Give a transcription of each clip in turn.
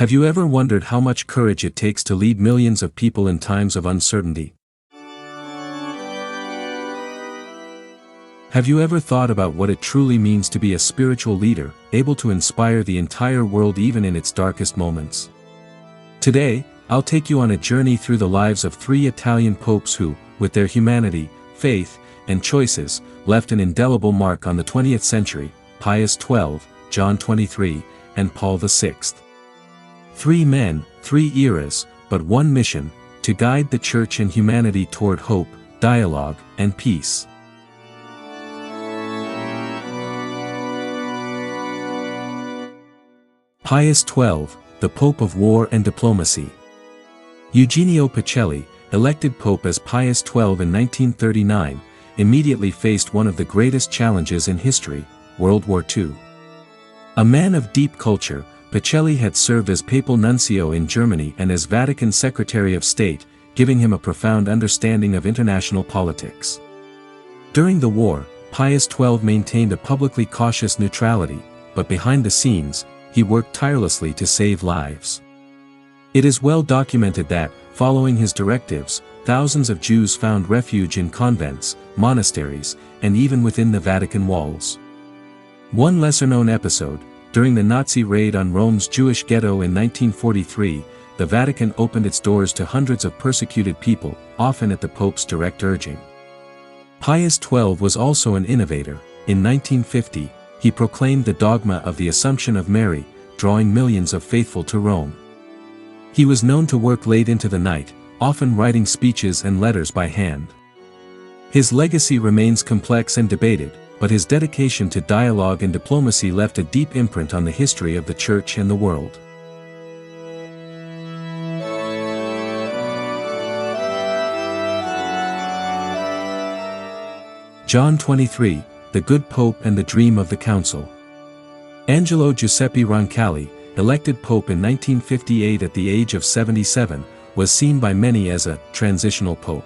Have you ever wondered how much courage it takes to lead millions of people in times of uncertainty? Have you ever thought about what it truly means to be a spiritual leader, able to inspire the entire world even in its darkest moments? Today, I'll take you on a journey through the lives of three Italian popes who, with their humanity, faith, and choices, left an indelible mark on the 20th century: Pius XII, John XXIII, and Paul VI. Three men, three eras, but one mission: to guide the Church and humanity toward hope, dialogue, and peace. Pius XII, the Pope of War and Diplomacy. Eugenio Pacelli, elected Pope as Pius XII in 1939, immediately faced one of the greatest challenges in history: World War II. A man of deep culture, Pacelli had served as papal nuncio in Germany and as Vatican Secretary of State, giving him a profound understanding of international politics. During the war, Pius XII maintained a publicly cautious neutrality, but behind the scenes, he worked tirelessly to save lives. It is well documented that, following his directives, thousands of Jews found refuge in convents, monasteries, and even within the Vatican walls. One lesser-known episode: during the Nazi raid on Rome's Jewish ghetto in 1943, the Vatican opened its doors to hundreds of persecuted people, often at the Pope's direct urging. Pius XII was also an innovator. In 1950, he proclaimed the dogma of the Assumption of Mary, drawing millions of faithful to Rome. He was known to work late into the night, often writing speeches and letters by hand. His legacy remains complex and debated, but his dedication to dialogue and diplomacy left a deep imprint on the history of the Church and the world. John XXIII, the Good Pope and the Dream of the Council. Angelo Giuseppe Roncalli, elected Pope in 1958 at the age of 77, was seen by many as a transitional pope.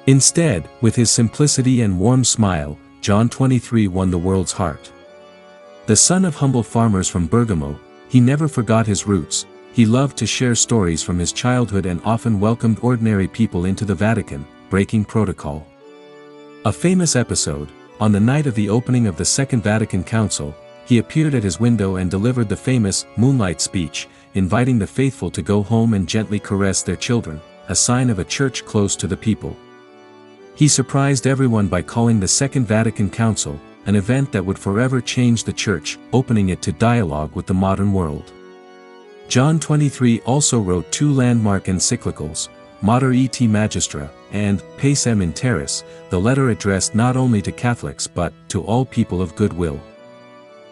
Instead, with his simplicity and warm smile, John XXIII won the world's heart. The son of humble farmers from Bergamo, he never forgot his roots. He loved to share stories from his childhood and often welcomed ordinary people into the Vatican, breaking protocol. A famous episode: on the night of the opening of the Second Vatican Council, he appeared at his window and delivered the famous moonlight speech, inviting the faithful to go home and gently caress their children, a sign of a church close to the people. He surprised everyone by calling the Second Vatican Council an event that would forever change the Church, opening it to dialogue with the modern world. John XXIII also wrote two landmark encyclicals, Mater et Magistra, and Pacem in Terris, the letter addressed not only to Catholics but to all people of goodwill.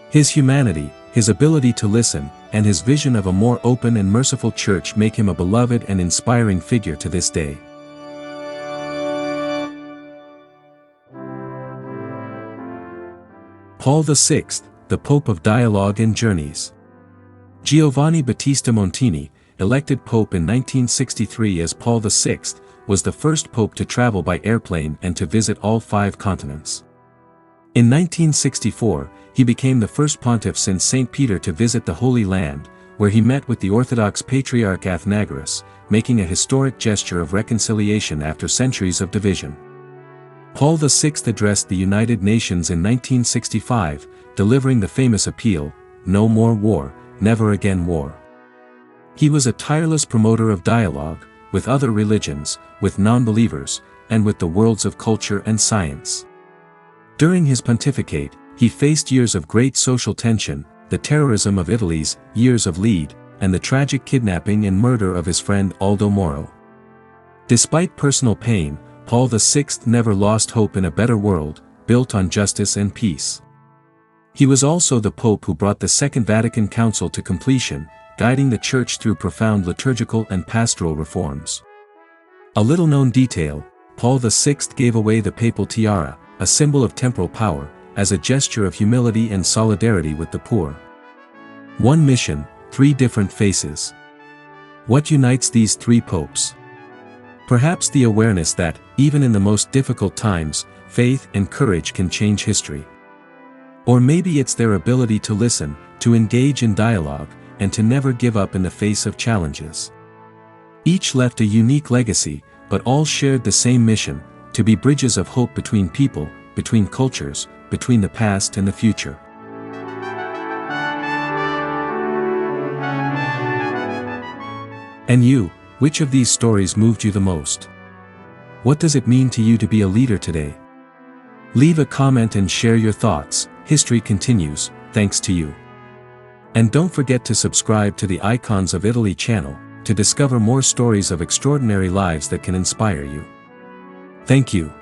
His humanity, his ability to listen, and his vision of a more open and merciful Church make him a beloved and inspiring figure to this day. Paul VI, the Pope of Dialogue and Journeys. Giovanni Battista Montini, elected Pope in 1963 as Paul VI, was the first Pope to travel by airplane and to visit all 5 continents. In 1964, he became the first pontiff since St. Peter to visit the Holy Land, where he met with the Orthodox Patriarch Athenagoras, making a historic gesture of reconciliation after centuries of division. Paul VI addressed the United Nations in 1965, delivering the famous appeal, "No more war, never again war." He was a tireless promoter of dialogue, with other religions, with non-believers, and with the worlds of culture and science. During his pontificate, he faced years of great social tension, the terrorism of Italy's Years of Lead, and the tragic kidnapping and murder of his friend Aldo Moro. Despite personal pain, Paul VI never lost hope in a better world, built on justice and peace. He was also the Pope who brought the Second Vatican Council to completion, guiding the Church through profound liturgical and pastoral reforms. A little-known detail: Paul VI gave away the papal tiara, a symbol of temporal power, as a gesture of humility and solidarity with the poor. One mission, 3 different faces. What unites these 3 popes? Perhaps the awareness that, even in the most difficult times, faith and courage can change history. Or maybe it's their ability to listen, to engage in dialogue, and to never give up in the face of challenges. Each left a unique legacy, but all shared the same mission: to be bridges of hope between people, between cultures, between the past and the future. And you, which of these stories moved you the most? What does it mean to you to be a leader today? Leave a comment and share your thoughts. History continues, thanks to you. And don't forget to subscribe to the Icons of Italy channel, to discover more stories of extraordinary lives that can inspire you. Thank you.